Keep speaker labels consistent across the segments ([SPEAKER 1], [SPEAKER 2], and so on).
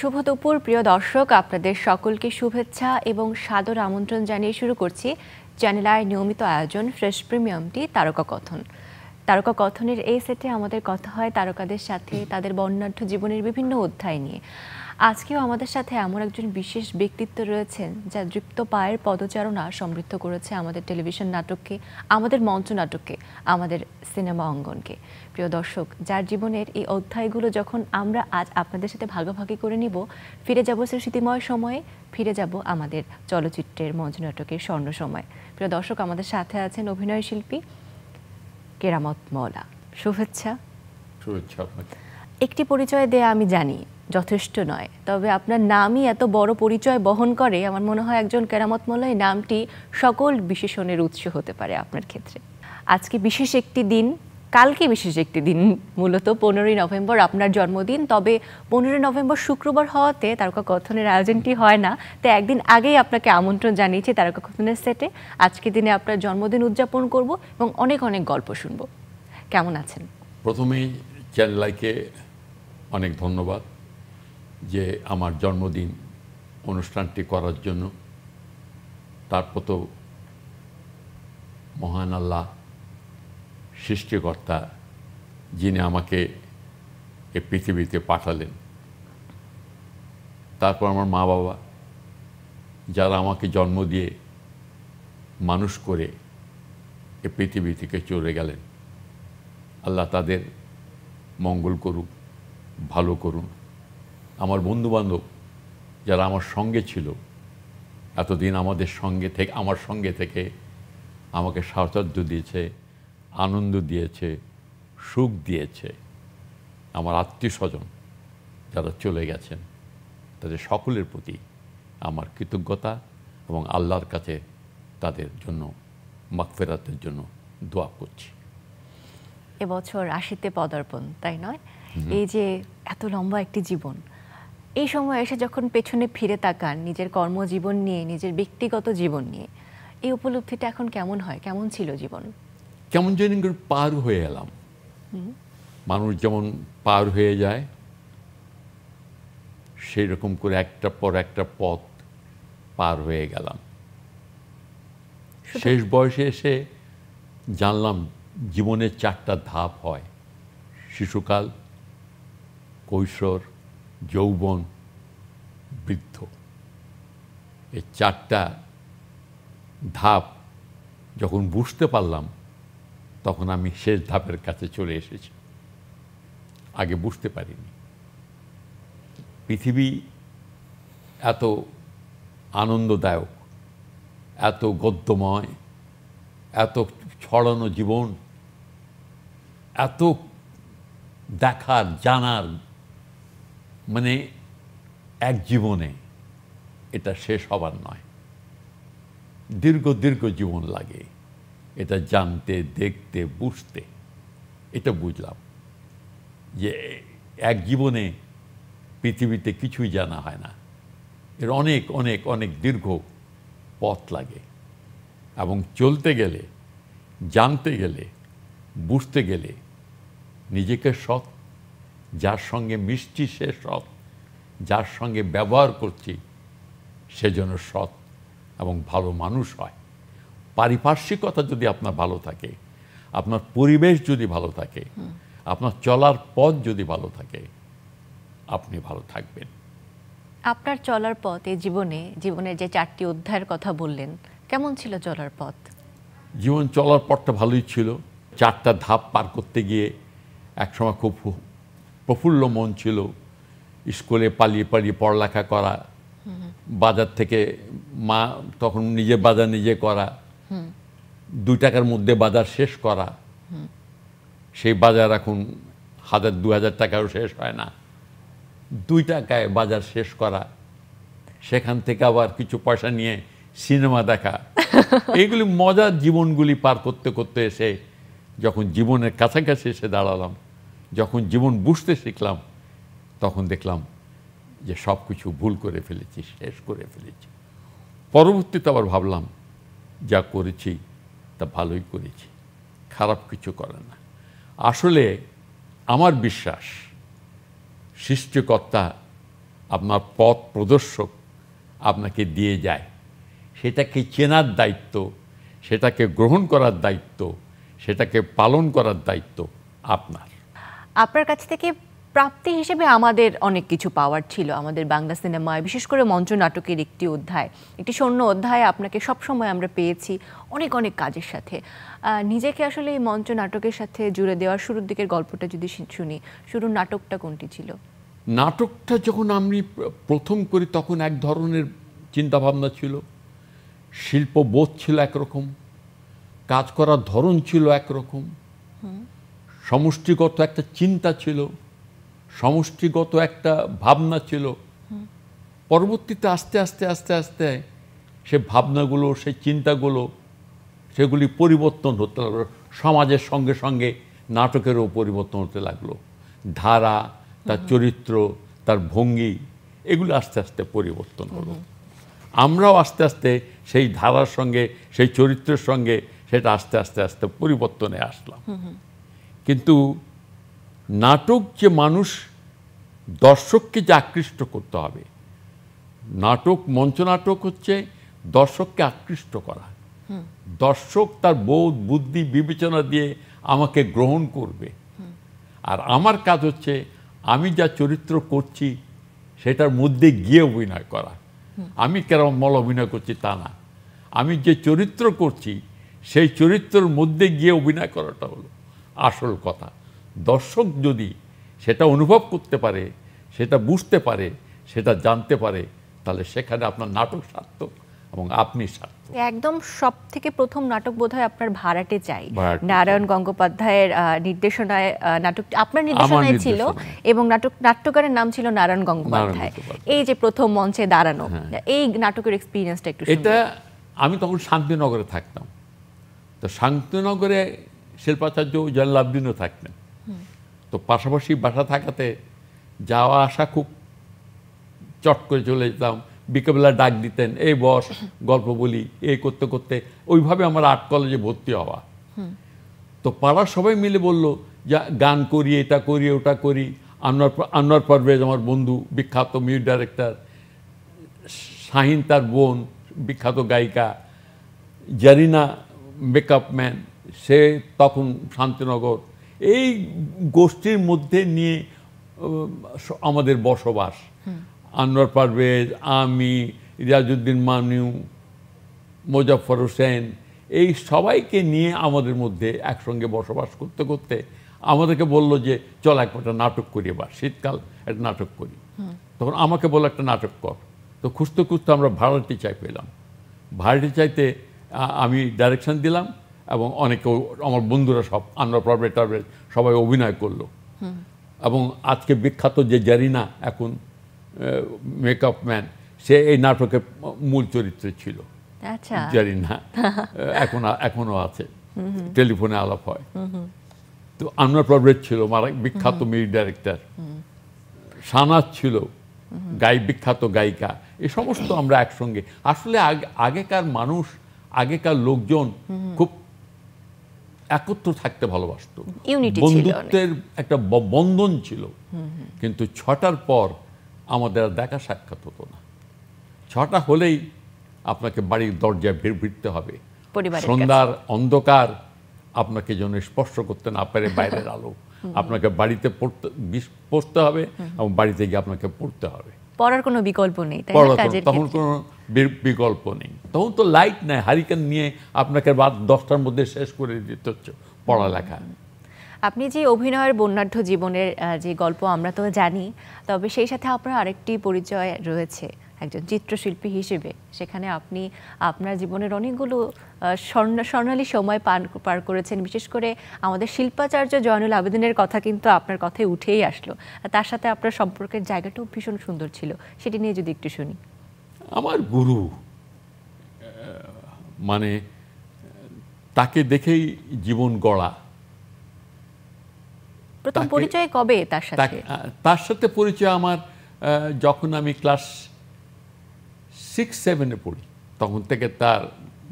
[SPEAKER 1] শুভ দুপুর প্রিয় দর্শক, আপনাদের সকলকে শুভেচ্ছা এবং সাদর আমন্ত্রণ জানিয়ে শুরু করছি চ্যানেল আই নিয়মিত আয়োজন ফ্রেশ প্রিমিয়ামটি তারকা কথন। তারকা কথনের এই সেটে আমাদের কথা হয় তারকাদের সাথে, তাদের বর্ণাঢ্য জীবনের বিভিন্ন অধ্যায় নিয়ে। আজকেও আমাদের সাথে এমন একজন বিশেষ ব্যক্তিত্ব রয়েছেন যা দৃপ্ত পায়ের পদচারণা সমৃদ্ধ করেছে আমাদের টেলিভিশন নাটককে, আমাদের মঞ্চ নাটককে, আমাদের সিনেমা অঙ্গনকে। প্রিয় দর্শক, যার জীবনের এই অধ্যায়গুলো যখন আমরা আজ আপনাদের সাথে ভাগাভাগি করে নিব, ফিরে যাব সেই স্মৃতিময় সময়ে, ফিরে যাব আমাদের চলচ্চিত্রের মঞ্চ নাটকের স্বর্ণ সময়। প্রিয় দর্শক, আমাদের সাথে আছেন অভিনয় শিল্পী কেরামত মওলা। শুভেচ্ছা। একটি পরিচয় দেয়া আমি জানি যথেষ্ট নয়, তবে আপনার নামই এত বড় পরিচয় বহন করে। আমার মনে হয় একজন কেরামত মওলা এই নামটি সকল বিশেষণের উৎস হতে পারে আপনার ক্ষেত্রে। আজকে বিশেষ একটি দিন, কালকে বিশেষ একটি দিন, মূলত 15ই নভেম্বর আপনার জন্মদিন। তবে 15ই নভেম্বর শুক্রবার হওয়াতে তারকা কথনের আয়োজনটি হয় না, তাই একদিন আগেই আপনাকে আমন্ত্রণ জানিয়েছি তারকা কথনের সেটে। আজকের দিনে আপনার জন্মদিন উদযাপন করব এবং অনেক অনেক গল্প শুনব। কেমন আছেন?
[SPEAKER 2] প্রথমেই চ্যানেল আইকে অনেক ধন্যবাদ যে আমার জন্মদিন অনুষ্ঠানটি করার জন্য। তারপর তো মহান আল্লাহ সৃষ্টিকর্তা, যিনি আমাকে এ পৃথিবীতে পাঠালেন, তারপর আমার মা বাবা যারা আমাকে জন্ম দিয়ে মানুষ করে এ পৃথিবী থেকে চলে গেলেন, আল্লাহ তাদের মঙ্গল করুক, ভালো করুন। আমার বন্ধুবান্ধব যারা আমার সঙ্গে ছিল এতদিন, আমার সঙ্গে থেকে আমাকে সাহচর্য দিয়েছে, আনন্দ দিয়েছে, সুখ দিয়েছে, আমার আত্মীয় স্বজন যারা চলে গেছেন, তাদের সকলের প্রতি আমার কৃতজ্ঞতা এবং আল্লাহর কাছে তাদের জন্য মাগফিরাতের জন্য দোয়া করছি।
[SPEAKER 1] এবছর 80তে পদার্পণ, তাই নয়? এই যে এত লম্বা একটি জীবন, এই সময় এসে যখন পেছনে ফিরে তাকান নিজের কর্মজীবন নিয়ে, নিজের ব্যক্তিগত জীবন নিয়ে, এই উপলব্ধিটা এখন কেমন হয়? কেমন ছিল জীবন?
[SPEAKER 2] কেমন যেন পার হয়ে এলাম। মানুষ যেমন পার হয়ে যায়, সেই রকম করে একটা পর একটা পথ পার হয়ে গেলাম। শেষ বয়সে এসে জানলাম জীবনের 4টা ধাপ হয়: শিশুকাল, কৈশোর, যৌবন, বৃদ্ধ। এই 4টা ধাপ যখন বুঝতে পারলাম, তখন আমি শেষ ধাপের কাছে চলে এসেছি। আগে বুঝতে পারিনি। পৃথিবী এত আনন্দদায়ক, এত গদ্যময়, এত ছড়ানো জীবন, এত দেখার জানার, মানে এক জীবনে এটা শেষ হবার নয়। দীর্ঘ দীর্ঘ জীবন লাগে এটা জানতে, দেখতে, বুঝতে। এটা বুঝলাম যে এক জীবনে পৃথিবীতে কিছুই জানা হয় না, এর অনেক অনেক অনেক দীর্ঘ পথ লাগে। এবং চলতে গেলে, জানতে গেলে, বুঝতে গেলে নিজেকে সৎ, যার সঙ্গে মিশছি সে সৎ, যার সঙ্গে ব্যবহার করছি সে যেন সৎ এবং ভালো মানুষ হয়। পারিপার্শ্বিকতা যদি আপনার ভালো থাকে, আপনার পরিবেশ যদি ভালো থাকে, আপনার চলার পথ যদি ভালো থাকে, আপনি ভালো থাকবেন।
[SPEAKER 1] আপনার চলার পথ, এই জীবনের যে 4টি অধ্যায়ের কথা বললেন, কেমন ছিল চলার পথ?
[SPEAKER 2] জীবন চলার পথটা ভালোই ছিল। 4টা ধাপ পার করতে গিয়ে একসময় খুব প্রফুল্ল মন ছিল। স্কুলে পালিয়ে পালিয়ে পড়ালেখা করা, বাজার থেকে মা তখন নিজে বাজার নিজে করা, 2 টাকার মধ্যে বাজার শেষ করা। সেই বাজার এখন 1000-2000 টাকারও শেষ হয় না। 2 টাকায় বাজার শেষ করা, সেখান থেকে আবার কিছু পয়সা নিয়ে সিনেমা দেখা, এইগুলি মজার জীবনগুলি পার করতে করতে এসে যখন জীবনের কাছাকাছি এসে দাঁড়ালাম, যখন জীবন বুঝতে শিখলাম, তখন দেখলাম যে সব কিছু ভুল করে ফেলেছি, শেষ করে ফেলেছি। পরবর্তীতে আবার ভাবলাম যা করেছি তা ভালোই করেছি, খারাপ কিছু করে না। আসলে আমার বিশ্বাস সৃষ্টিকর্তা আপনার পথ প্রদর্শক আপনাকে দিয়ে যায়, সেটাকে চেনার দায়িত্ব, সেটাকে গ্রহণ করার দায়িত্ব, সেটাকে পালন করার দায়িত্ব আপনার।
[SPEAKER 1] আপনার কাছ থেকে প্রাপ্তি হিসেবে আমাদের অনেক কিছু পাওয়ার ছিল আমাদের বাংলা সিনেমায়, বিশেষ করে মঞ্চ নাটকের একটি অধ্যায়, একটি স্বর্ণ অধ্যায় আপনাকে সবসময় আমরা পেয়েছি অনেক অনেক কাজের সাথে। নিজেকে আসলে এই মঞ্চ নাটকের সাথে জুড়ে দেওয়ার শুরুর দিকের গল্পটা যদি শুনি, শুরুর নাটকটা কোনটি ছিল?
[SPEAKER 2] নাটকটা যখন আমি প্রথম করি তখন এক ধরনের চিন্তাভাবনা ছিল, শিল্পবোধ ছিল একরকম, কাজ করার ধরন ছিল একরকম, সমষ্টিগত একটা চিন্তা ছিল, সমষ্টিগত একটা ভাবনা ছিল। পরবর্তীতে আস্তে আস্তে আস্তে আস্তে সে ভাবনাগুলো, সেই চিন্তাগুলো, সেগুলি পরিবর্তন হতে লাগলো। সমাজের সঙ্গে সঙ্গে নাটকেরও পরিবর্তন হতে লাগলো। ধারা, তার চরিত্র, তার ভঙ্গি, এগুলো আস্তে আস্তে পরিবর্তন হলো। আমরাও আস্তে আস্তে সেই ধারার সঙ্গে, সেই চরিত্রের সঙ্গে সেটা আস্তে আস্তে আস্তে পরিবর্তনে আসলাম। কিন্তু নাটক যে মানুষ, দর্শককে যে আকৃষ্ট করতে হবে, নাটক, মঞ্চনাটক হচ্ছে দর্শককে আকৃষ্ট করা। দর্শক তার বোধ, বুদ্ধি, বিবেচনা দিয়ে আমাকে গ্রহণ করবে। আর আমার কাজ হচ্ছে আমি যা চরিত্র করছি সেটার মধ্যে গিয়ে অভিনয় করা। আমি কেরম মল অভিনয় করছি তা না, আমি যে চরিত্র করছি সেই চরিত্রের মধ্যে গিয়ে অভিনয় করাটা হলো আসল কথা। দর্শক যদি সেটা অনুভব করতে পারে, সেটা বুঝতে পারে, সেটা জানতে পারে, তাহলে সেখানে আপনার নাটক সার্থক এবং আপনি সার্থক।
[SPEAKER 1] একদম সব থেকে প্রথম নাটক বোধহয় আপনার ভাড়াটে চাই, নারায়ণ গঙ্গোপাধ্যায়ের নির্দেশনায় নাটকটি আপনার নির্দেশনায় ছিল এবং নাট্যকারের নাম ছিল নারায়ণ গঙ্গোপাধ্যায়। এই যে প্রথম মঞ্চে দাঁড়ানো, এই নাটকের এক্সপিরিয়েন্সটা একটু।
[SPEAKER 2] এটা আমি তখন শান্তিনগরে থাকতাম, তো শান্তিনগরে শিল্পাচার্য জয়লাবদিনও থাকতেন, তো পাশাপাশি বাসা থাকাতে যাওয়া আসা খুব চট করে চলে যেতাম। বিকেলবেলা ডাক দিতেন, এই বস, গল্প বলি, এই করতে করতে ওইভাবে আমার আর্ট কলেজে ভর্তি হওয়া। তো পাড়ার সবাই মিলে বলল যা গান করি, এটা করি, ওটা করি। আনোয়ার পারভেজ আমার বন্ধু, বিখ্যাত মিউজিক ডাইরেক্টর, শাহিন তার বোন, বিখ্যাত গায়িকা, জারিনা মেকআপ ম্যান, সে তখন শান্তিনগর, এই গোষ্ঠীর মধ্যে নিয়ে আমাদের বসবাস। আনোয়ার পারভেজ, আমি, রিয়াজউদ্দিন মানিউ, মোজাফফর হোসেন, এই সবাইকে নিয়ে আমাদের মধ্যে একসঙ্গে বসবাস করতে করতে আমাদেরকে বললো যে চল একটা নাটক করি, এবার শীতকাল একটা নাটক করি। তখন আমাকে বললো একটা নাটক কর। তো খুঁজতে খুঁজতে আমরা ভাড়াটি চাই পেলাম। ভাড়াটি চাইতে আমি ডাইরেকশন দিলাম এবং অনেকে, আমার বন্ধুরা সব, আনোয়ার পারভেজ টারভেজ সবাই অভিনয় করলো। এবং আজকে বিখ্যাত যে জারিনা, এখন মেকআপ ম্যান, সে এই নাটকের মূল চরিত্রে ছিল।
[SPEAKER 1] আচ্ছা,
[SPEAKER 2] জারিনা এখনো আছে, টেলিফোনে আলাপ হয়। তো আনোয়ার পারভেজ ছিল বিখ্যাত মিউজিক ডাইরেক্টর, শাহনাজ ছিল বিখ্যাত গায়িকা। এই সমস্ত আমরা একসঙ্গে, আসলে আগেকার মানুষ, আগেকার লোকজন খুব একত্র থাকতে ভালোবাসত, বন্ধুত্বের একটা বন্ধন ছিল। কিন্তু 6টার পর আমাদের আর দেখা সাক্ষাৎ হতো না। 6টা হলেই আপনাকে বাড়ির দরজায় ভিড়তে হবে, সন্ধ্যার অন্ধকার আপনাকে যেন স্পর্শ করতে না পারে বাইরের আলো, আপনাকে বাড়িতে পড়তে হবে এবং বাড়িতে গিয়ে আপনাকে পড়তে হবে।
[SPEAKER 1] পড়ার কোনো বিকল্প নেই,
[SPEAKER 2] তখন কোনো বিকল্প নেই। তখন তো লাইট নেই, হারিকেন নিয়ে আপনাকে রাত 10টার মধ্যে শেষ করে দিতে হচ্ছে পড়ালেখা।
[SPEAKER 1] আপনি যে অভিনয়ের বর্ণাঢ্য জীবনের যে গল্প আমরা তো জানি, তবে সেই সাথে আপনার আরেকটি পরিচয় রয়েছে একজন চিত্রশিল্পী হিসেবে। সেখানে আপনি আপনার জীবনের অনেকগুলো স্বর্ণালী সময় পার করেছেন। বিশেষ করে আমাদের শিল্পাচার্য জয়নুল আবেদিনের কথা কিন্তু আপনার কথায় উঠেই আসলো। তার সাথে আপনার সম্পর্কের জায়গাটাও ভীষণ সুন্দর ছিল, সেটি নিয়ে যদি একটু শুনি।
[SPEAKER 2] আমার গুরু, মানে তাকে দেখেই জীবন গড়া।
[SPEAKER 1] প্রথম পরিচয় কবে তার সাথে?
[SPEAKER 2] তার সাথে পরিচয় আমার যখন আমি ক্লাস 6-7-এ পড়ি, তখন থেকে তার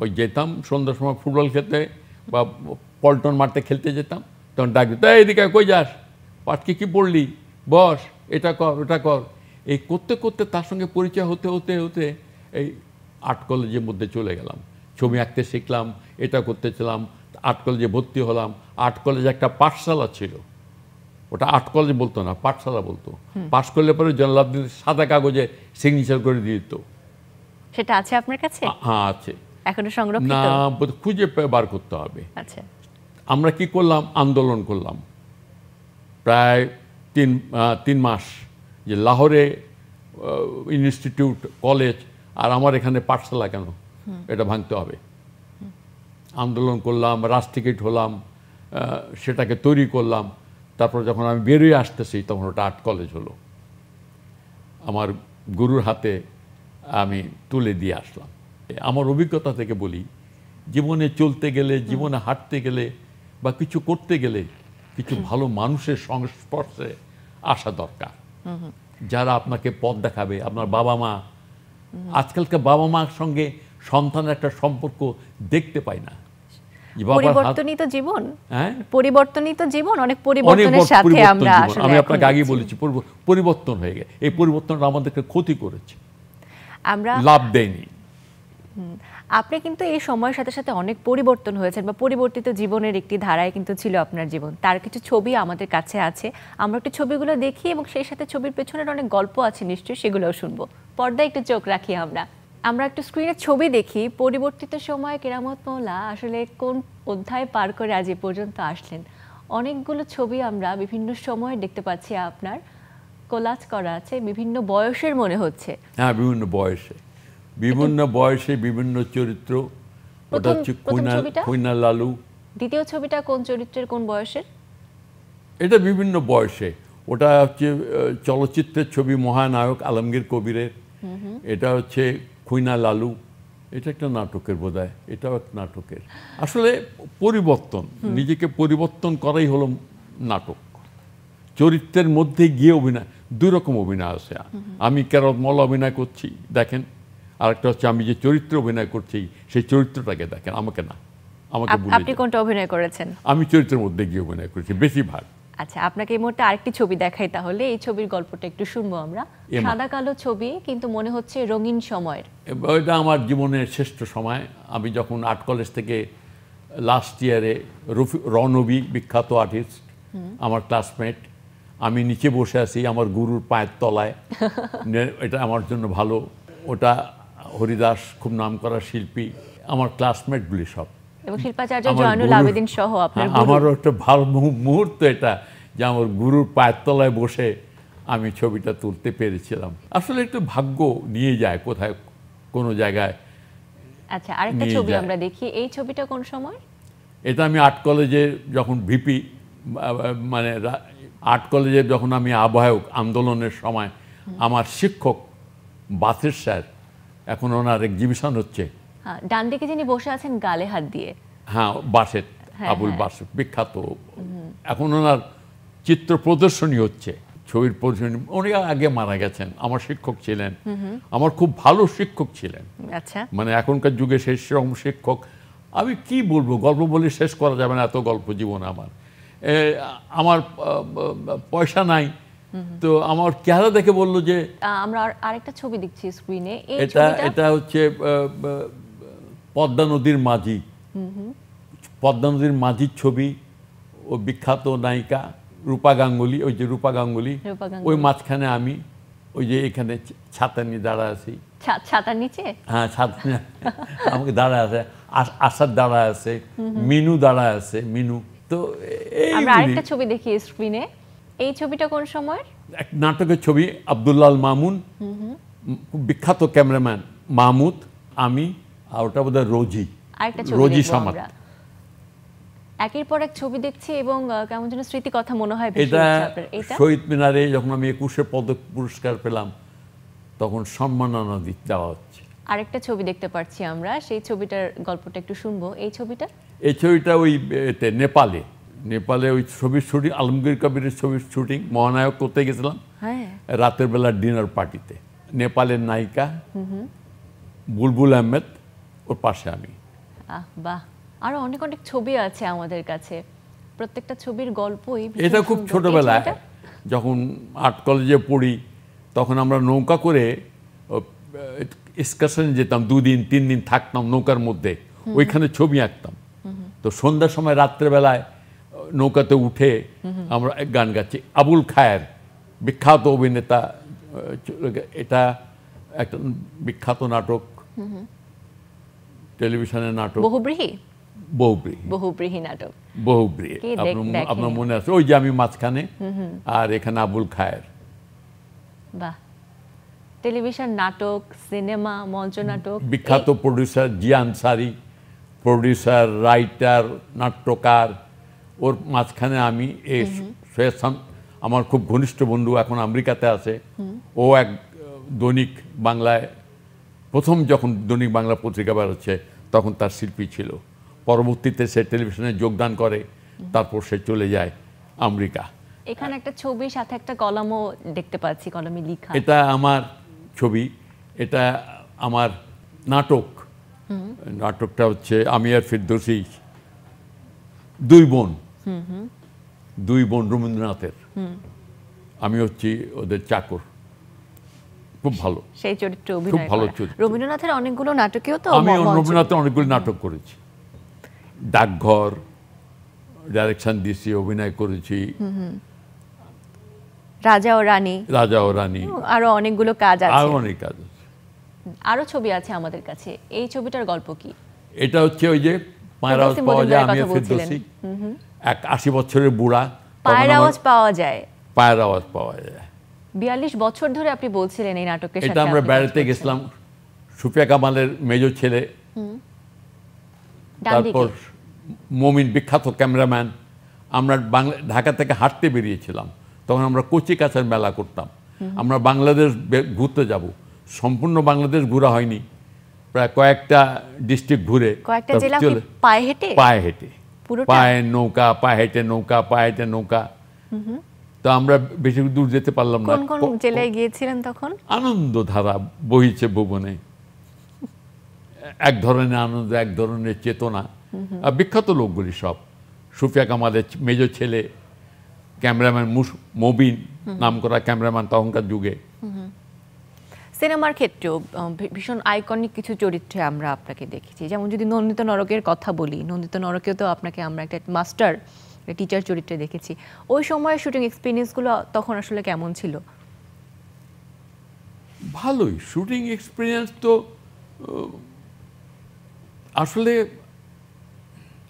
[SPEAKER 2] ওই যেতাম সন্ধ্যার সময় ফুটবল খেলতে বা পল্টন মাঠে খেলতে যেতাম, তখন ডাক দিত, এদিকে কই যাস, পাটকে কি পড়লি, বস, এটা কর, ওটা কর। এই করতে করতে তার সঙ্গে পরিচয় হতে হতে হতে এই আর্ট কলেজের মধ্যে চলে গেলাম, ছবি আঁকতে শিখলাম, এটা করতেছিলাম, আর্ট কলেজে ভর্তি হলাম। আর্ট কলেজে একটা পাঠশালা ছিল, ওটা আর্ট কলেজ বলতো না, পাঠশালা বলতো। পাশ করলে পরে জলালউদ্দিন সাদা কাগজে সিগনেচার করে দিয়ে দিত।
[SPEAKER 1] সেটা আছে আপনার কাছে?
[SPEAKER 2] হ্যাঁ আছে।
[SPEAKER 1] এখনো সংরক্ষিত?
[SPEAKER 2] না, খুঁজে বার করতে হবে।
[SPEAKER 1] আচ্ছা।
[SPEAKER 2] আমরা কি করলাম, আন্দোলন করলাম প্রায় 3 মাস, যে লাহোরে ইনস্টিটিউট কলেজ আর আমার এখানে পাঠশালা কেন, এটা ভাঙতে হবে। আন্দোলন করলাম, রাস্টিকেট হলাম, সেটাকে তৈরি করলাম। তারপর যখন আমি বেরিয়ে আসতেছি তখন ওটা আর্ট কলেজ হলো, আমার গুরুর হাতে আমি তুলে দিয়ে আসলাম। আমার অভিজ্ঞতা থেকে বলি, জীবনে চলতে গেলে, জীবনে হাঁটতে গেলে বা কিছু করতে গেলে কিছু ভালো মানুষের সংস্পর্শে আসা দরকার, যারা আপনাকে পথ দেখাবে। আপনার বাবা মা, আজকালকার বাবা মার সঙ্গে সন্তানের একটা সম্পর্ক দেখতে পাই না।
[SPEAKER 1] পরিবর্তনই তো জীবন।
[SPEAKER 2] হ্যাঁ,
[SPEAKER 1] পরিবর্তনই তো জীবন, অনেক পরিবর্তনের সাথে আমরা আসলে
[SPEAKER 2] আমি আপনাকে আগে বলেছি পরিবর্তন হয়ে গেছে। এই পরিবর্তনটা আমাদেরকে ক্ষতি করেছে, আমরা লাভ দেয়নি।
[SPEAKER 1] আপনি কিন্তু এই সময়ের সাথে সাথে অনেক পরিবর্তন হয়েছেন, বা পরিবর্তিত জীবনের একটি ধারায় কিন্তু ছিল আপনার জীবন। তার কিছু ছবি আমাদের কাছে আছে, আমরা একটু ছবিগুলো দেখি এবং সেই সাথে ছবির পেছনের অনেক গল্প আছে নিশ্চয়ই, সেগুলোও শুনবো। পর্দায় একটু চোখ রাখি আমরা একটু স্ক্রিনে ছবি দেখি। পরিবর্তিত সময়ে কেরামত মৌলা আসলে কোন অধ্যায় পার করে আজ এ পর্যন্ত আসলেন। অনেকগুলো ছবি আমরা বিভিন্ন সময়ে দেখতে পাচ্ছি, আপনার কোলাজ করা আছে বিভিন্ন বয়সের মনে হচ্ছে।
[SPEAKER 2] হ্যাঁ, বিভিন্ন বয়সে, বিভিন্ন বয়সে বিভিন্ন চরিত্র। ওটা হচ্ছে খুইনা লালু।
[SPEAKER 1] দ্বিতীয় ছবিটা কোন চরিত্রের, কোন বয়সের?
[SPEAKER 2] এটা বিভিন্ন বয়সে। ওটা হচ্ছে চলচ্চিত্রের ছবি মহানায়ক আলমগীর কবিরের। এটা হচ্ছে খুইনা লালু। এটা একটা নাটকের বোধহয়, এটাও একটা নাটকের। আসলে পরিবর্তন, নিজেকে পরিবর্তন করাই হলো নাটক। চরিত্রের মধ্যে গিয়ে অভিনয়, দুই রকম অভিনয় আছে। আমি কেরামত মৌলা অভিনয় করছি দেখেন, আরেকটা হচ্ছে আমি যে চরিত্র অভিনয় করছি সেই চরিত্রটাকে দেখেন, আমাকে না। আমাকে
[SPEAKER 1] আপনি কোনটা অভিনয় করেছেন?
[SPEAKER 2] আমি চরিত্রের মধ্যে গিয়ে অভিনয় করেছি বেশিরভাগ।
[SPEAKER 1] আচ্ছা, আপনাকে এই মুহূর্তে আরেকটি ছবি দেখাই, তাহলে এই ছবির গল্পটা একটু শুনবো আমরা। সাদা কালো ছবি, কিন্তু মনে হচ্ছে রঙিন সময়ের।
[SPEAKER 2] এটা আমার জীবনের শ্রেষ্ঠ সময়। আমি যখন আর্ট কলেজ থেকে লাস্ট ইয়ারে, রণবী বিখ্যাত আর্টিস্ট, আমার ক্লাসমেট, আমি নিচে বসে আছি আমার গুরুর পায়ের তলায়। এটা আমার জন্য ভালো। ওটা হরিদাস, খুব নামকরা শিল্পী, আমার ক্লাসমেটগুলি সব,
[SPEAKER 1] এবং শিল্পাচার্য জয়নুল আবেদিন সহ আপনার গুরু।
[SPEAKER 2] আমারও একটা ভালো মুহূর্ত এটা, যে আমার গুরুর পায়ের তলায় বসে আমি ছবিটা তুলতে পেরেছিলাম। আসলে একটু ভাগ্য নিয়ে যায় কোথায়, কোনো জায়গায়।
[SPEAKER 1] আচ্ছা, আরেকটা ছবি আমরা দেখি। এই ছবিটা কোন সময়?
[SPEAKER 2] এটা আমি আর্ট কলেজে যখন ভিপি, মানে আর্ট কলেজে যখন আমি আহ্বায়ক আন্দোলনের সময়, আমার শিক্ষক বাসের স্যার, এখন ওনার এক্সিবিশন হচ্ছে,
[SPEAKER 1] ডান দিকে যিনি বসে আছেন গালে হাত দিয়ে,
[SPEAKER 2] হ্যাঁ বাসের, আবুল বাসের বিখ্যাত, এখন ওনার চিত্র প্রদর্শনী হচ্ছে, ছবির প্রদর্শনী। উনি আগে মারা গেছেন, আমার শিক্ষক ছিলেন, আমার খুব ভালো শিক্ষক ছিলেন।
[SPEAKER 1] আচ্ছা,
[SPEAKER 2] মানে এখনকার যুগে সেই রকম শিক্ষক, আমি কি বলবো, গল্প বলে শেষ করা যাবে না, এত গল্প জীবন আমার। আমার পয়সা নাই, তো আমার চেহারা দেখে বললো যে,
[SPEAKER 1] আমরা আরেকটা ছবি দেখছি স্ক্রিনে।
[SPEAKER 2] এটা হচ্ছে পদ্মা নদীর মাঝি, পদ্মা নদীর মাঝির ছবি। ও বিখ্যাত নায়িকা রূপা গাঙ্গুলি, ওই যে রূপা গাঙ্গুলি, ওই মাঝখানে আমি, ওই যে এখানে ছাতা নিয়ে দাঁড়ায় আছি।
[SPEAKER 1] ছাতার নিচে? হ্যাঁ,
[SPEAKER 2] ছাতা নিয়ে আমাকে দাঁড়ায় আছে, আসাদ দাঁড়ায় আছে, মিনু দাঁড়ায় আছে, মিনু। তো
[SPEAKER 1] আমরা আরেকটা ছবি দেখি স্ক্রিনে। এই ছবিটা কোন সময়ের?
[SPEAKER 2] এক নাটকের ছবি, আব্দুল্লাহ মামুন, বিখ্যাত ক্যামেরাম্যান মাহমুদ, আমি, আর ওটা বোধহয় রোজি, রোজি সামাদ।
[SPEAKER 1] একের পর এক ছবি দেখছি এবং কেমন যেন স্মৃতি কথা মনে হয়।
[SPEAKER 2] এটা শহীদ মিনারে যখন আমি 21 পদক পুরস্কার পেলাম, তখন সম্মাননা দেওয়া হচ্ছে।
[SPEAKER 1] আরেকটা ছবি দেখতে পাচ্ছি আমরা, সেই ছবিটার গল্পটা একটু শুনবো। এই ছবিটা
[SPEAKER 2] ওই নেপালে ওই ছবির শুটিং, আলমগীর কবিরের ছবির শুটিং, মহানায়ক করতে গেছিলাম রাতের বেলা ডিনার পার্টিতে। নেপালের নায়িকা বুলবুল আহমেদ, ওর পাশে আমি।
[SPEAKER 1] বাহ, আরো অনেক অনেক ছবি আছে আমাদের কাছে, প্রত্যেকটা ছবির গল্পই।
[SPEAKER 2] এটা খুব ছোটবেলায় যখন আর্ট কলেজে পড়ি, তখন আমরা নৌকা করে এক্সকারশনে যেতাম, 2 দিন 3 দিন থাকতাম নৌকার মধ্যে, ওইখানে ছবি আঁকতাম। তো সন্ধ্যার সময় রাত্রেবেলায় নৌকাতে উঠে আমরা এক গান গাচ্ছি। আবুল খায়ের বিখ্যাত অভিনেতা, এটা একটা বিখ্যাত নাটক, টেলিভিশনের নাটক,
[SPEAKER 1] বহুব্রীহি নাটক,
[SPEAKER 2] বহুব্রীহি। আপনার মনে আছে ওই যে আমি মাঝখানে, আর এখানে আবুল খায়ের।
[SPEAKER 1] বাহ, টেলিভিশন নাটক, সিনেমা, মঞ্চ নাটক।
[SPEAKER 2] বিখ্যাত producer Zia Ansari, producer, writer, নাট্যকার, ওর মাঝখানে আমি। এই আমার খুব ঘনিষ্ঠ বন্ধু, এখন আমেরিকাতে আছে। ও এক দৈনিক বাংলায়, প্রথম যখন দৈনিক বাংলা পত্রিকা বেরোচ্ছে তখন তার শিল্পী ছিল। পরবর্তীতে সে টেলিভিশনে যোগদান করে, তারপর সে চলে যায় আমেরিকা।
[SPEAKER 1] এখানে একটা ছবির সাথে একটা কলমও দেখতে পাচ্ছি, কলমে লেখা।
[SPEAKER 2] এটা আমার ছবি, এটা আমার নাটক। নাটকটা হচ্ছে আমি আর ফিরদৌসী, দুই বোন রবীন্দ্রনাথের। আমি হচ্ছি ওদের চাকর। খুব ভালো
[SPEAKER 1] সেই চরিত্রে অভিনয়,
[SPEAKER 2] খুব ভালো চরিত্র।
[SPEAKER 1] রবীন্দ্রনাথের অনেকগুলো নাটকেও তো
[SPEAKER 2] আমি রবীন্দ্রনাথের অনেকগুলো নাটক করেছি। ডাকঘর ডাইরেকশন দিয়েছি, অভিনয় করেছি।
[SPEAKER 1] রাজা ও রানী,
[SPEAKER 2] আরো
[SPEAKER 1] অনেকগুলো কাজ আছে,
[SPEAKER 2] আরো অনেক কাজ আছে।
[SPEAKER 1] আরো ছবি আছে আমাদের কাছে। এই ছবিটার গল্প কি?
[SPEAKER 2] এটা হচ্ছে ওই যে পায়ের আওয়াজ পাওয়া যায়, আমি ফিরদৌসী, এক 80 বছরের বুড়া,
[SPEAKER 1] পায়ের আওয়াজ পাওয়া যায়। 42 বছর ধরে আপনি বলছিলেন এই নাটকের সাথে।
[SPEAKER 2] এটা আমরা বেড়াতে গেছিলাম, সুফিয়া কামালের মেজো ছেলে, তারপর মমিন বিখ্যাত ক্যামেরাম্যান। আমরা ঢাকা থেকে হাঁটতে বেরিয়েছিলাম, তখন আমরা কচি কাঁচার মেলা করতাম। আমরা বাংলাদেশ ঘুরতে যাব, সম্পূর্ণ বাংলাদেশ ঘোরা হয়নি, প্রায় কয়েকটা ডিস্ট্রিক্ট ঘুরে, পায়ে হেঁটে নৌকা। তো আমরা বেশি দূর যেতে পারলাম না।
[SPEAKER 1] কোন জেলায় গিয়েছিলেন তখন?
[SPEAKER 2] আনন্দধারা বহিছে ভুবনে, এক ধরনের আনন্দ, এক ধরনের চেতনা। বিখ্যাত লোকগুলি সব, সুফিয়া কামালের মেজো ছেলে, ক্যামেরাম্যান মবিন নাম করা ক্যামেরাম্যান তখনকার যুগে।
[SPEAKER 1] সিনেমার ক্ষেত্রেও ভীষণ আইকনিক কিছু চরিত্রে আমরা আপনাকে দেখেছি। যেমন যদি নন্দিত নরকের কথা বলি, নন্দিত নরকেও তো আপনাকে আমরা একটা মাস্টার, টিচার চরিত্রে দেখেছি। ওই সময় শুটিং এক্সপিরিয়েন্সগুলো তখন আসলে কেমন ছিল?
[SPEAKER 2] ভালোই শুটিং এক্সপিরিয়েন্স তো। আসলে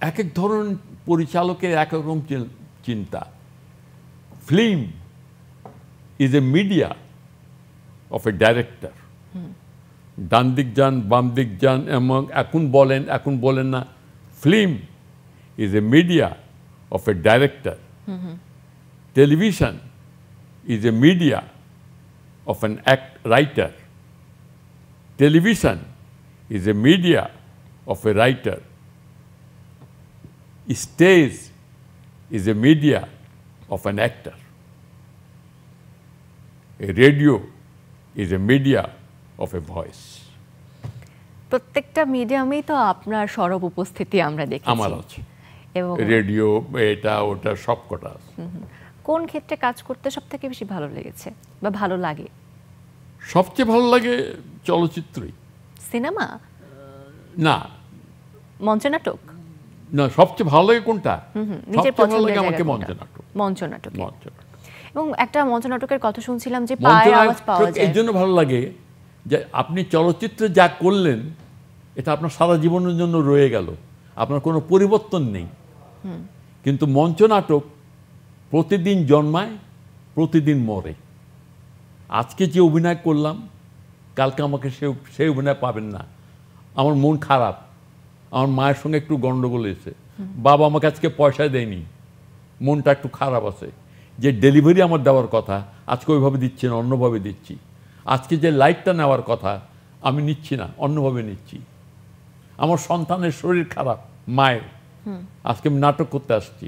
[SPEAKER 2] এক এক ধরনের পরিচালকের এক রকম চিন্তা। Film is a media of a director. ডান দিক যান, বাম দিক যান, এবং এখন বলেন না, film is a media of a director. Television is a media of an writer. Television is a media of a writer. Stage is a media of an actor. A radio is a media of a voice.
[SPEAKER 1] প্রত্যেকটা মিডিয়ামেই তো আপনার সরব উপস্থিতি আমরা দেখেছি।
[SPEAKER 2] আমার আছে, radio, এটা ওটা সব কটা।
[SPEAKER 1] কোন ক্ষেত্রে কাজ করতে সবথেকে বেশি ভালো লেগেছে বা ভালো লাগে?
[SPEAKER 2] সবচেয়ে ভালো লাগে চলচ্চিত্রই।
[SPEAKER 1] সিনেমা
[SPEAKER 2] না,
[SPEAKER 1] মঞ্চনাটক
[SPEAKER 2] না, সবচেয়ে ভালো লাগে কোনটা?
[SPEAKER 1] নিজের পছন্দের জায়গা
[SPEAKER 2] আমাকে
[SPEAKER 1] মঞ্চনাটক। মঞ্চনাটক। এবং একটা মঞ্চনাটকের কথা শুনছিলাম যে
[SPEAKER 2] পায়ের আওয়াজ পাওয়া যায়। এই জন্য ভালো লাগে যে আপনি চলচ্চিত্রে যা করলেন এটা আপনার সারা জীবনের জন্য রয়ে গেল, আপনার কোনো পরিবর্তন নেই। কিন্তু মঞ্চনাটক প্রতিদিন জন্মায়, প্রতিদিন মরে। আজকে যে অভিনয় করলাম, কালকে আমাকে সেই অভিনয় পাবেন না। আমার মন খারাপ, আমার মায়ের সঙ্গে একটু গন্ডগোল হয়েছে, বাবা আমাকে আজকে পয়সা দেয়নি, মনটা একটু খারাপ আছে। যে ডেলিভারি আমার দেওয়ার কথা আজকে ওইভাবে দিচ্ছি না, অন্যভাবে দিচ্ছি। আজকে যে লাইটটা নেওয়ার কথা আমি নিচ্ছি না, অন্যভাবে নিচ্ছি। আমার সন্তানের শরীর খারাপ, মায়ের, আজকে আমি নাটক করতে আসছি,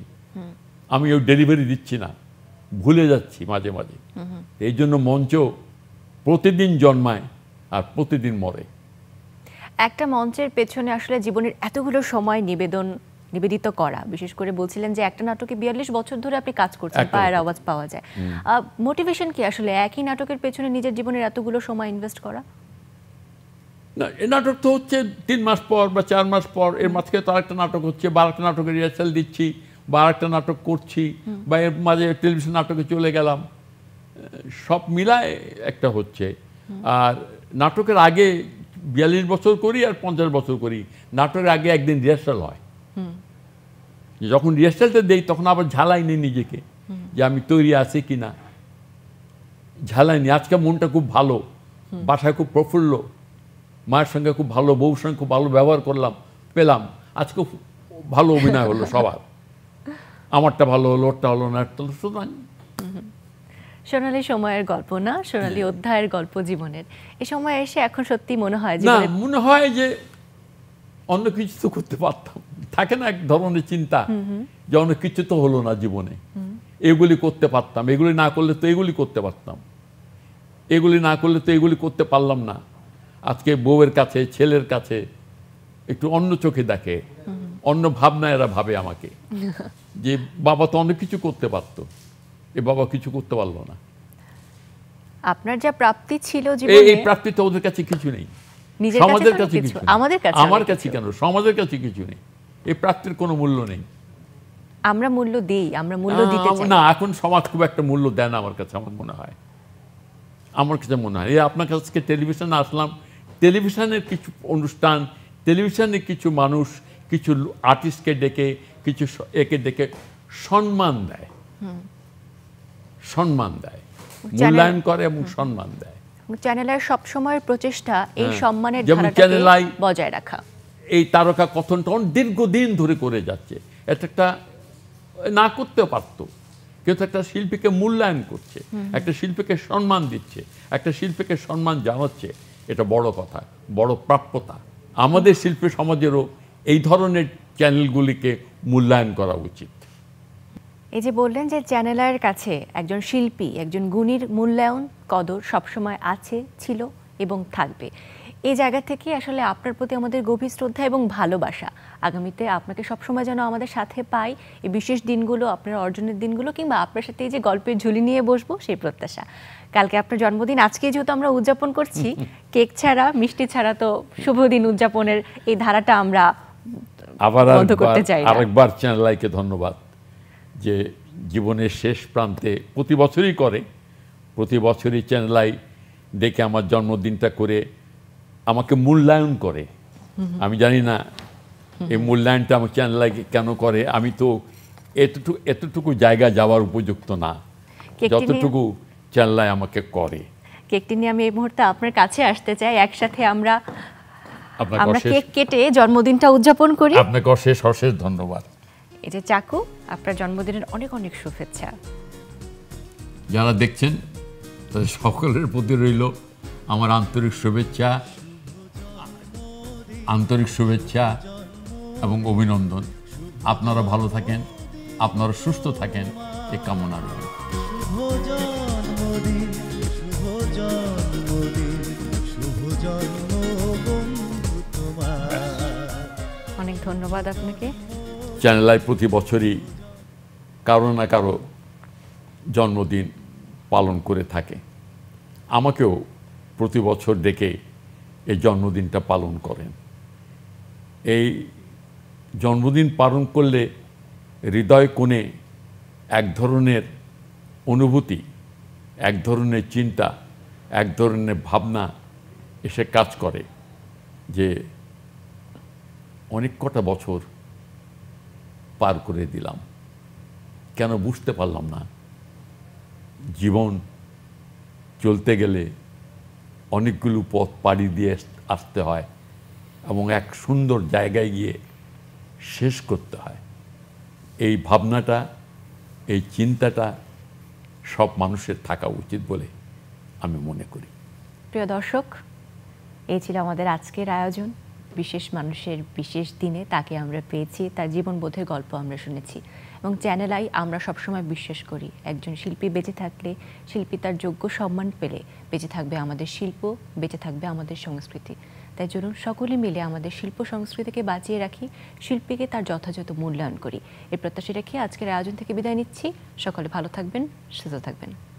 [SPEAKER 2] আমি ওই ডেলিভারি দিচ্ছি না, ভুলে যাচ্ছি মাঝে মাঝে। এই জন্য মঞ্চ প্রতিদিন জন্মায় আর প্রতিদিন মরে।
[SPEAKER 1] একটা মঞ্চের পেছনে আসলে জীবনের এতগুলো সময় নিবেদন নিবেদিত করা, বিশেষ করে বলছিলেন যে একটা নাটকে 42 বছর ধরে আপনি কাজ করছেন,
[SPEAKER 2] একটা
[SPEAKER 1] পায়ের
[SPEAKER 2] নাটক।
[SPEAKER 1] আওয়াজ পাওয়া যায়। মোটিভেশন কি আসলে একই নাটকের পেছনে নিজের জীবনের এতগুলো সময় ইনভেস্ট করা?
[SPEAKER 2] না, এই নাটক তো হচ্ছে 3 মাস পর বা 4 মাস পর, এর মাঝখানে তো আরেকটা নাটক হচ্ছে, বা আরেকটা নাটকের রিহার্সাল দিচ্ছি, বা আরেকটা নাটক করছি, বা এর মাঝে টেলিভিশন নাটকে চলে গেলাম, সব মিলায় একটা হচ্ছে। আর নাটকের আগে 42 বছর করি আর 50 বছর করি, নাটকের আগে একদিন রিহার্সাল হয়। যখন রিহার্সালটা দেই তখন আবার ঝালাই নিই নিজেকে যে আমি তৈরি আছি কিনা, ঝালাই নি। আজকে মনটা খুব ভালো, বাসায় খুব প্রফুল্ল, মায়ের সঙ্গে খুব ভালো, বউর সঙ্গে খুব ভালো ব্যবহার করলাম, পেলাম, আজকে ভালো অভিনয় হলো সবার, আমারটা ভালো হলো, ওরটা হলো না, সুতরাং
[SPEAKER 1] সোনালী সময়ের গল্প না, সোনালী অধ্যায়ের গল্প জীবনের। এই সময় এসে এখন সত্যি মনে হয়
[SPEAKER 2] না,
[SPEAKER 1] জীবনে
[SPEAKER 2] মনে হয় যে অন্য কিছু তো করতে পারতাম। থাকে না এক ধরনের চিন্তা যে অন্য কিছু তো হলো না জীবনে, এগুলি করতে পারতাম, এগুলি না করলে তো এগুলি করতে পারতাম, এগুলি না করলে তো এগুলি করতে পারলাম না। আজকে বউয়ের কাছে, ছেলের কাছে একটু অন্য চোখে দেখে, অন্য ভাবনা এরা ভাবে আমাকে যে বাবা তো অনেক কিছু করতে পারতো, এ বাবা কিছু করতে পারলো না।
[SPEAKER 1] আপনার যা প্রাপ্তি ছিল
[SPEAKER 2] এই
[SPEAKER 1] জীবনে,
[SPEAKER 2] প্রাপ্তি তো ওদের কাছে কিছু নেই,
[SPEAKER 1] নিজের
[SPEAKER 2] সমাজের
[SPEAKER 1] কাছে
[SPEAKER 2] কাছে
[SPEAKER 1] কিছু,
[SPEAKER 2] কিছু,
[SPEAKER 1] আমাদের কাছে
[SPEAKER 2] আমার
[SPEAKER 1] অনেক
[SPEAKER 2] কাছে
[SPEAKER 1] কিছু।
[SPEAKER 2] কেন, সমাজের কাছে কিছু নেই। এই প্রাপ্তির কোনো মূল্য নেই।
[SPEAKER 1] আমরা মূল্য দেই, আমরা মূল্য দিতে চাই
[SPEAKER 2] না, এখন সমাজ খুব একটা মূল্য দেয় না আমার কাছে, আমার মনে হয়। আমার কাছে মনে হয় এই আপনার কাছে টেলিভিশনে আসলাম, টেলিভিশনের কিছু অনুষ্ঠান, টেলিভিশনের কিছু মানুষ, কিছু আর্টিস্টকে ডেকে, কিছু একে ডেকে সম্মান দেয়, সম্মান দেয়, মূল্যায়ন করে এবং সম্মান দেয়।
[SPEAKER 1] চ্যানেলের সব সময়ের প্রচেষ্টা এই সম্মানের
[SPEAKER 2] যেমন
[SPEAKER 1] ধারাটাকে
[SPEAKER 2] চ্যানেল আই
[SPEAKER 1] বজায় রাখা।
[SPEAKER 2] এই তারকা কথনটা অনেক দীর্ঘদিন ধরে করে যাচ্ছে। এটা একটা না করতেও পারতো, কিন্তু একটা শিল্পীকে মূল্যায়ন করছে, একটা শিল্পীকে সম্মান দিচ্ছে, একটা শিল্পীকে সম্মান জানাচ্ছে, এটা বড় কথা, বড় প্রাপ্যতা। আমাদের শিল্পী সমাজেরও এই ধরনের চ্যানেলগুলিকে মূল্যায়ন করা উচিত।
[SPEAKER 1] এই যে বললেন যে চ্যানেলের কাছে একজন শিল্পী, একজন গুণীর মূল্যায়ন, কদর সবসময় আছে, ছিল এবং থাকবে। এই জায়গা থেকে আসলে আপনার প্রতি আমাদের গভীর শ্রদ্ধা এবং ভালোবাসা। আগামীতে আপনাকে সবসময় যেন আমাদের সাথে পাই, এই বিশেষ দিনগুলো, আপনার অর্জনের দিনগুলো, কিংবা আপনার সাথে এই যে গল্পের ঝুলি নিয়ে বসবো, সেই প্রত্যাশা। কালকে আপনার জন্মদিন, আজকে যেহেতু আমরা উদযাপন করছি, কেক ছাড়া, মিষ্টি ছাড়া তো শুভ দিন উদযাপনের এই ধারাটা আমরা
[SPEAKER 2] আবার
[SPEAKER 1] বন্ধ করতে চাই না।
[SPEAKER 2] আরেকবার চ্যানেল আইকে ধন্যবাদ যে জীবনের শেষ প্রান্তে প্রতি বছরই করে, প্রতি বছরই চ্যানেল আই ডেকে আমার জন্মদিনটা করে আমাকে মূল্যায়ন করে। আমি জানি না এই মূল্যায়নটা আমার চ্যানেল আই কেন করে, আমি তো এতটুকু জায়গা যাওয়ার উপযুক্ত না যতটুকু চ্যানেল আই আমাকে করে।
[SPEAKER 1] কেকটি নিয়ে আমি এই মুহূর্তে আপনার কাছে আসতে চাই, একসাথে আমরা
[SPEAKER 2] আপনাকে
[SPEAKER 1] কেক কেটে জন্মদিনটা উদযাপন করি।
[SPEAKER 2] আপনাকে অশেষ অশেষ ধন্যবাদ।
[SPEAKER 1] এই যে চাকু, আপনার জন্মদিনের অনেক অনেক শুভেচ্ছা।
[SPEAKER 2] যারা দেখছেন তাদের সকলের প্রতি রইল আমার আন্তরিক শুভেচ্ছা এবং অভিনন্দন। আপনারা ভালো থাকেন, আপনারা সুস্থ থাকেন, এই কামনা রইল।
[SPEAKER 1] অনেক ধন্যবাদ আপনাকে।
[SPEAKER 2] চ্যানেল আই প্রতি বছরই কারো না কারো জন্মদিন পালন করে থাকে, আমাকেও প্রতি বছর ডেকে এই জন্মদিনটা পালন করেন। এই জন্মদিন পালন করলে হৃদয় কোণে এক ধরনের অনুভূতি, এক ধরনের চিন্তা, এক ধরনের ভাবনা এসে কাজ করে যে অনেক কটা বছর পার করে দিলাম, কেন বুঝতে পারলাম না। জীবন চলতে গেলে অনেকগুলো পথ পাড়ি দিয়ে আসতে হয় এবং এক সুন্দর জায়গায় গিয়ে শেষ করতে হয়। এই ভাবনাটা, এই চিন্তাটা সব মানুষের থাকা উচিত বলে আমি মনে করি।
[SPEAKER 1] প্রিয় দর্শক, এই ছিল আমাদের আজকের আয়োজন। বিশেষ মানুষের বিশেষ দিনে তাকে আমরা পেয়েছি, তার জীবনবোধের গল্প আমরা শুনেছি। এবং চ্যানেল আই আমরা সবসময় বিশ্বাস করি একজন শিল্পী বেঁচে থাকলে, শিল্পী তার যোগ্য সম্মান পেলে বেঁচে থাকবে আমাদের শিল্প, বেঁচে থাকবে আমাদের সংস্কৃতি। তাই চলুন সকলে মিলে আমাদের শিল্প সংস্কৃতিকে বাঁচিয়ে রাখি, শিল্পীকে তার যথাযথ মূল্যায়ন করি। এই প্রত্যাশা রেখে আজকের আয়োজন থেকে বিদায় নিচ্ছি। সকলে ভালো থাকবেন, সুস্থ থাকবেন।